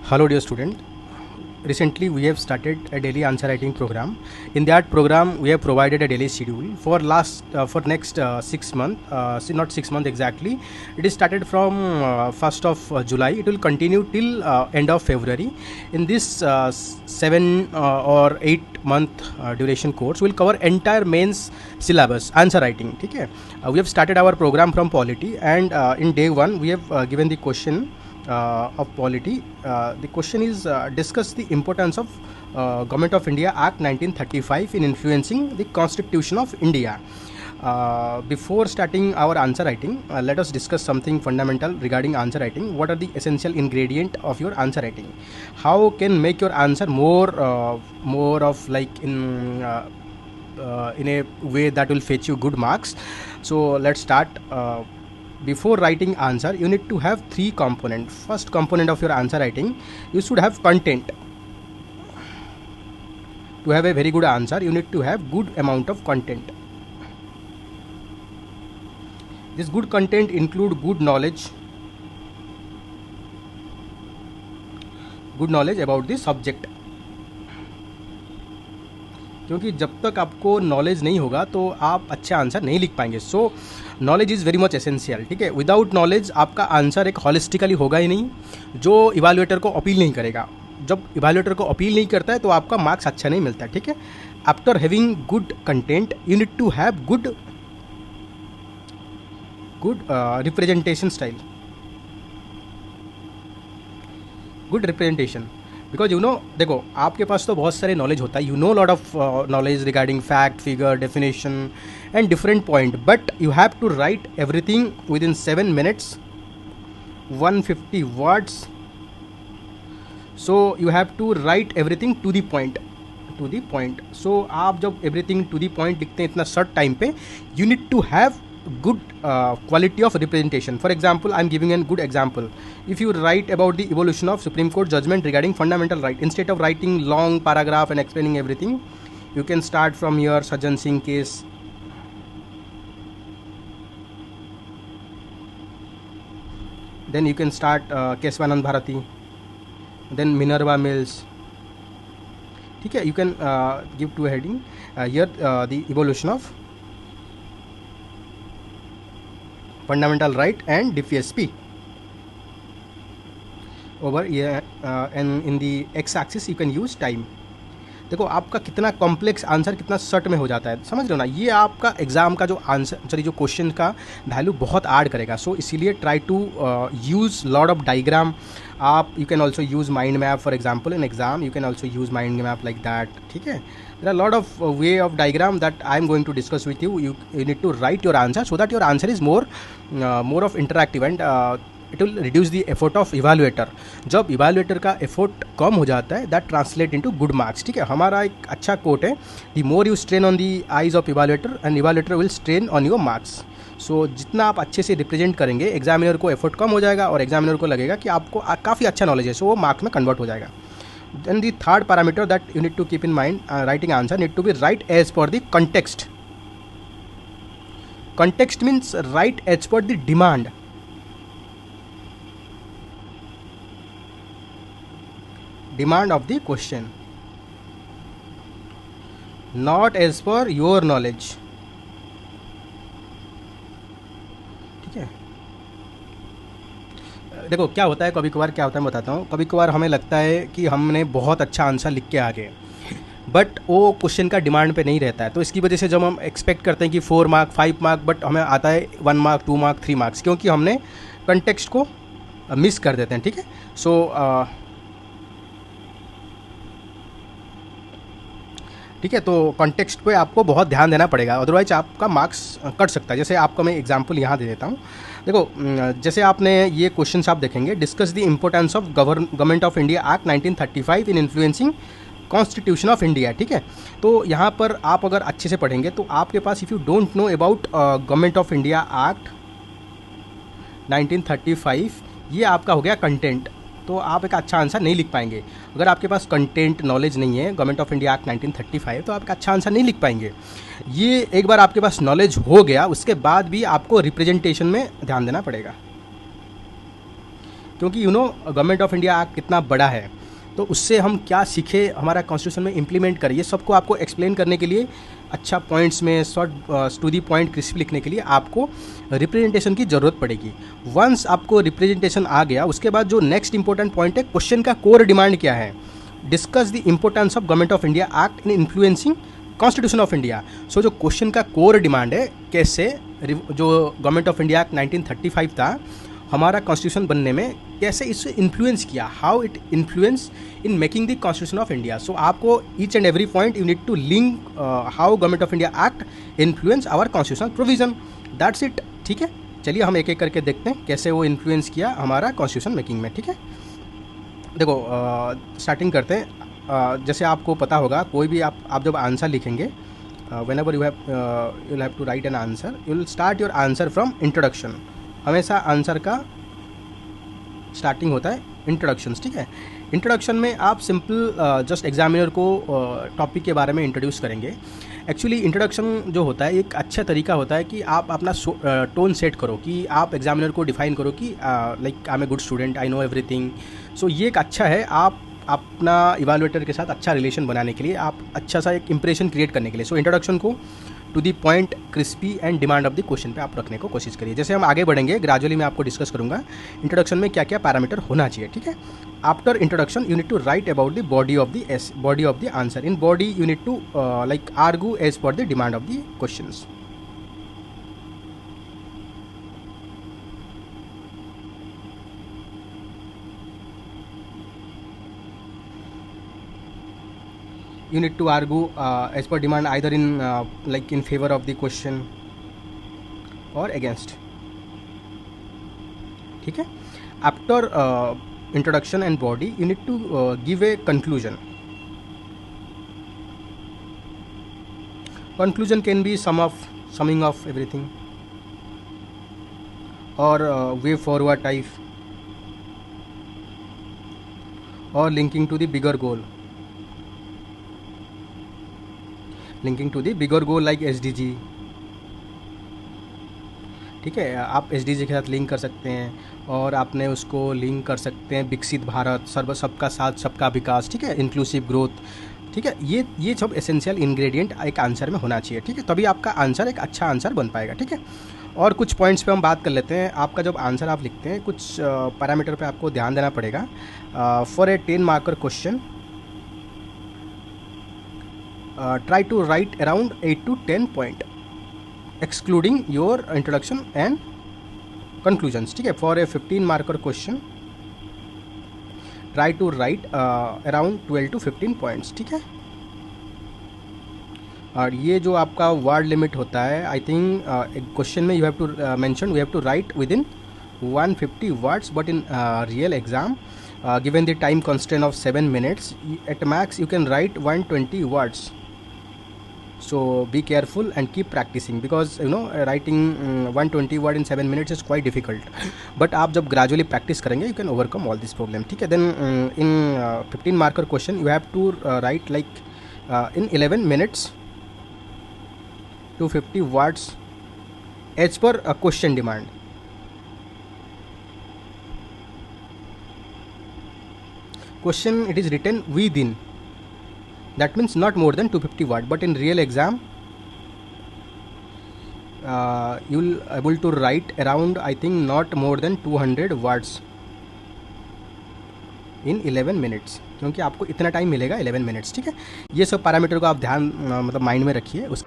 Hello, dear student. Recently, we have started a daily answer writing program. In that program, we have provided a daily schedule for next 6 months. Not 6 months exactly. It is started from 1st of July. It will continue till end of February. In this 7 or 8 month duration course, we will cover entire mains syllabus answer writing. Okay. We have started our program from polity, and in day one, we have given the question of polity. The question is discuss the importance of Government of India Act 1935 in influencing the Constitution of India. Before starting our answer writing, let us discuss something fundamental regarding answer writing. What are the essential ingredient of your answer writing? How can make your answer more of like in a way that will fetch you good marks. So let's start. Before writing answer, you need to have three components. First component of your answer writing, you should have content. To have a very good answer, you need to have good amount of content. This good content include good knowledge about the subject. क्योंकि जब तक आपको knowledge नहीं होगा तो आप अच्छा answer नहीं लिख पाएंगे. सो knowledge is very much essential. ठीक है, विदाउट नॉलेज आपका आंसर एक हॉलिस्टिकली होगा ही नहीं, जो इवैल्यूएटर को अपील नहीं करेगा. जब इवैल्यूएटर को अपील नहीं करता है तो आपका मार्क्स अच्छा नहीं मिलता. ठीक है, after having good content you need to have good representation style, good representation. Because देखो आपके पास तो बहुत सारे नॉलेज होता है. You know lot of knowledge regarding fact, figure, definition and different point, but you have to write everything within 7 minutes, 150 words. So you have to write everything to the point. So आप जब everything to the point लिखते हैं इतना short time पे, you need to have good quality of representation. For example, I am giving a good example. If you write about the evolution of Supreme Court judgment regarding fundamental right, instead of writing long paragraph and explaining everything, you can start from your Sajjan Singh case. Then you can start Keswanand Bharati, then Minerva Mills. ठीक है, you can give two heading here the evolution of fundamental right and DPSP over here, and in the x axis you can use time. देखो आपका कितना complex answer कितना short में हो जाता है, समझ रहे हो ना. ये आपका एग्जाम का जो आंसर जो क्वेश्चन का वैल्यू बहुत ऐड करेगा. सो इसीलिए try to use lot of diagram. आप you can also use mind map. For example in exam you can also use mind map like that. ठीक है, there are lot of way of diagram that I am going to discuss with you. You need to write your answer so that your answer is more of interactive and it will reduce the effort of evaluator. जब evaluator का effort कम हो जाता है, that translate into good marks. ठीक है, हमारा एक अच्छा कोट है, the more you strain on the eyes of evaluator and evaluator will strain on your marks. So जितना आप अच्छे से रिप्रेजेंट करेंगे, एग्जामिनर को एफर्ट कम हो जाएगा और एग्जामिनर को लगेगा कि आपको काफ़ी अच्छा नॉलेज है, सो वो मार्क्स में कन्वर्ट हो जाएगा. Then the third parameter that you need to keep in mind, writing answer need to be write as per the context. Context means write as per the demand. Demand of the question, not as per your knowledge. ठीक है, देखो क्या होता है, कभी कभार क्या होता है मैं बताता हूँ. कभी कभार हमें लगता है कि हमने बहुत अच्छा आंसर लिख के आ गए, बट वो क्वेश्चन का डिमांड पे नहीं रहता है. तो इसकी वजह से जब हम एक्सपेक्ट करते हैं कि 4 मार्क 5 मार्क, बट हमें आता है 1 मार्क 2 मार्क 3 मार्क्स, क्योंकि हमने कंटेक्स्ट को मिस कर देते हैं. ठीक है, सो ठीक है, तो कॉन्टेक्स्ट पे आपको बहुत ध्यान देना पड़ेगा, अदरवाइज आपका मार्क्स कट सकता है. जैसे आपको मैं एग्जांपल यहाँ दे देता हूँ. देखो जैसे आपने ये क्वेश्चन आप देखेंगे, discuss the importance of Government of India Act 1935 in influencing Constitution of India. ठीक है, तो यहाँ पर आप अगर अच्छे से पढ़ेंगे तो आपके पास, if you don't know about Government of India Act 1935, ये आपका हो गया कंटेंट. तो आप एक अच्छा आंसर नहीं लिख पाएंगे. अगर आपके पास कंटेंट नॉलेज नहीं है गवर्नमेंट ऑफ इंडिया एक्ट 1935, तो आप एक अच्छा आंसर नहीं लिख पाएंगे. ये एक बार आपके पास नॉलेज हो गया, उसके बाद भी आपको रिप्रेजेंटेशन में ध्यान देना पड़ेगा. क्योंकि गवर्नमेंट ऑफ इंडिया एक्ट कितना बड़ा है, तो उससे हम क्या सीखे, हमारा कॉन्स्टिट्यूशन में इम्प्लीमेंट करें, ये सबको आपको एक्सप्लेन करने के लिए अच्छा पॉइंट्स में short to the point crisp लिखने के लिए आपको रिप्रेजेंटेशन की ज़रूरत पड़ेगी। वंस आपको रिप्रेजेंटेशन आ गया, उसके बाद जो नेक्स्ट इंपॉर्टेंट पॉइंट है, क्वेश्चन का कोर डिमांड क्या है। Discuss the importance of Government of India Act in influencing Constitution of India. So जो क्वेश्चन का कोर डिमांड है, कैसे जो गवर्नमेंट ऑफ इंडिया एक्ट 1935 था हमारा कॉन्स्टिट्यूशन बनने में, कैसे इससे इन्फ्लुएंस किया, how it influence in making the Constitution of India. So आपको each and every point you need to link how Government of India Act influence our constitutional provision, that's it. ठीक है, चलिए हम एक एक करके देखते हैं कैसे वो इन्फ्लुएंस किया हमारा कॉन्स्टिट्यूशन मेकिंग में। ठीक है, देखो स्टार्टिंग करते हैं। जैसे आपको पता होगा, कोई भी आप जब आंसर लिखेंगे, whenever you have to write an answer, you will start your answer from introduction। हमेशा आंसर का स्टार्टिंग होता है इंट्रोडक्शंस। ठीक है, इंट्रोडक्शन में आप सिंपल जस्ट एग्जामिनर को टॉपिक के बारे में इंट्रोड्यूस करेंगे। एक्चुअली इंट्रोडक्शन जो होता है एक अच्छा तरीका होता है कि आप अपना टोन सेट करो, कि आप एग्जामिनर को डिफाइन करो कि like I am a good student, I know everything. So ये एक अच्छा है, आप अपना इवैल्यूएटर के साथ अच्छा रिलेशन बनाने के लिए, आप अच्छा सा एक इंप्रेशन क्रिएट करने के लिए। सो इंट्रोडक्शन को to the point, crispy and demand of the question पे आप रखने को कोशिश करिए। जैसे हम आगे बढ़ेंगे ग्रेजुअली मैं आपको डिस्कस करूंगा इंट्रोडक्शन में क्या क्या पैरामीटर होना चाहिए। ठीक है, after introduction you need to write about the body of the answer. In body you need to like argue as per the demand of the questions. You need to argue as per demand either in like in favor of the question or against। ठीक है, after introduction and body you need to give a conclusion। Conclusion can be summing of everything or way forward type or linking to the bigger goal, linking to the bigger goal like SDG। ठीक है, आप SDG के साथ link कर सकते हैं और आपने उसको लिंक कर सकते हैं विकसित भारत, सबका साथ सबका विकास। ठीक है, इंक्लूसिव ग्रोथ। ठीक है, ये सब एसेंशियल इंग्रेडिएंट एक आंसर में होना चाहिए। ठीक है, तभी आपका आंसर एक अच्छा आंसर बन पाएगा। ठीक है, और कुछ पॉइंट्स पे हम बात कर लेते हैं। आपका जब आंसर आप लिखते हैं, कुछ पैरामीटर पे आपको ध्यान देना पड़ेगा। For a 10 marker question try to write around 8 to 10 point excluding your introduction and conclusions। ठीक है, for a 15 marker question try to write around 12 to 15 points। ठीक है, और ये जो आपका वर्ड लिमिट होता है, आई थिंक एक क्वेश्चन में you have to mention we have to write within 150 words, but in real exam given the time constraint of 7 minutes, at max you can write 120 words। So be careful and keep practicing because writing 120 word in 7 minutes is quite difficult। but आप जब gradually practice करेंगे you can overcome all this problem। ठीक है, then in 15 marker question you have to write like in 11 minutes 250 words as per a question demand। Question it is written within, that means not more than 250 word, but in real exam you will able to write around I think not more than 200 words in 11 minutes, क्योंकि आपको इतना time मिलेगा 11 minutes. ठीक है, ये सब parameter को आप ध्यान मतलब माइंड में रखिए। उस